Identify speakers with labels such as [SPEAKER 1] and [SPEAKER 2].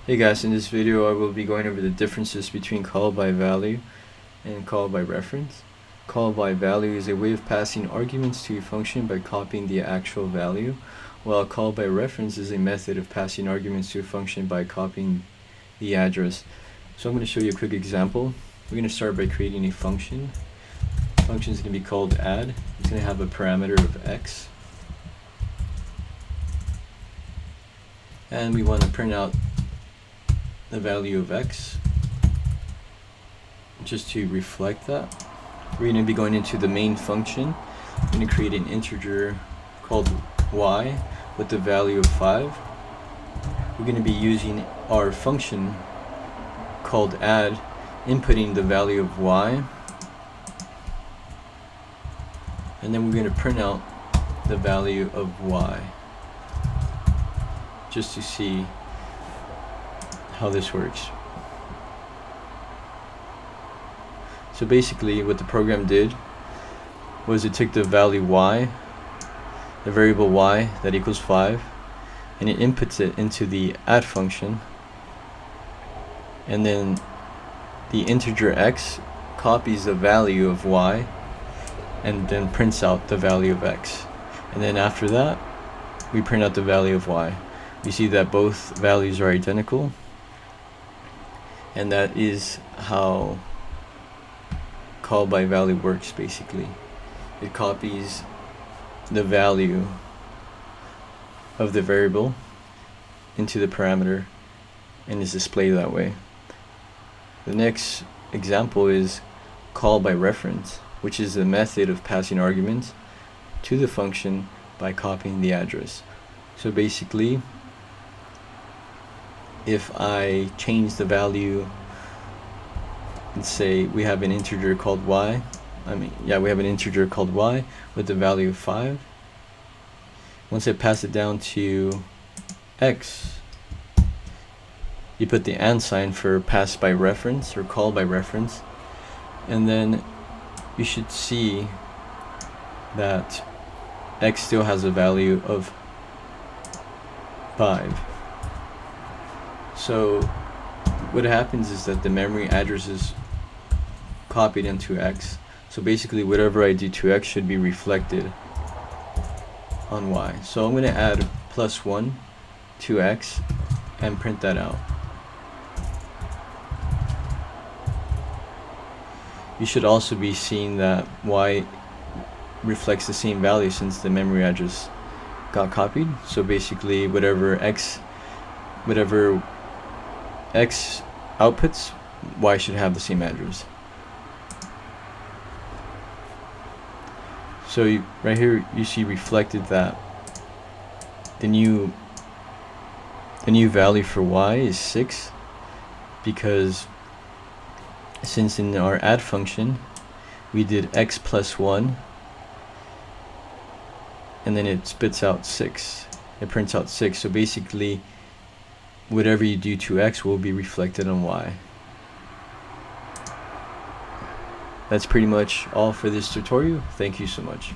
[SPEAKER 1] Hey guys, in this video I will be going over the differences between call by value and call by reference. Call by value is a way of passing arguments to a function by copying the actual value, while call by reference is a method of passing arguments to a function by copying the address. So I'm going to show you a quick example. We're going to start by creating a function. The function is going to be called add. It's going to have a parameter of x. And we want to print out the value of x just to reflect that. We're going to be going into the main function. We're going to create an integer called y with the value of 5. We're going to be using our function called add, inputting the value of y, and then we're going to print out the value of y just to see how this works. So basically what the program did was it took the value y, the variable y that equals 5, and it inputs it into the add function, and then the integer x copies the value of y and then prints out the value of x, and then after that we print out the value of y. You see that both values are identical. And that is how call by value works basically. It copies the value of the variable into the parameter and is displayed that way. The next example is call by reference, which is the method of passing arguments to the function by copying the address. So basically, if I change the value, let's say we have an integer called y, we have an integer called y with the value of 5. Once I pass it down to x, you put the and sign for pass by reference or call by reference, and then you should see that x still has a value of 5. So what happens is that the memory address is copied into x. So basically whatever I do to x should be reflected on y. So I'm going to add +1 to x and print that out. You should also be seeing that y reflects the same value since the memory address got copied. So basically whatever x outputs, y should have the same address. So right here you see reflected that the new value for y is 6, because since in our add function we did x plus 1 and then it spits out 6, it prints out 6. So basically whatever you do to x will be reflected on y. That's pretty much all for this tutorial. Thank you so much.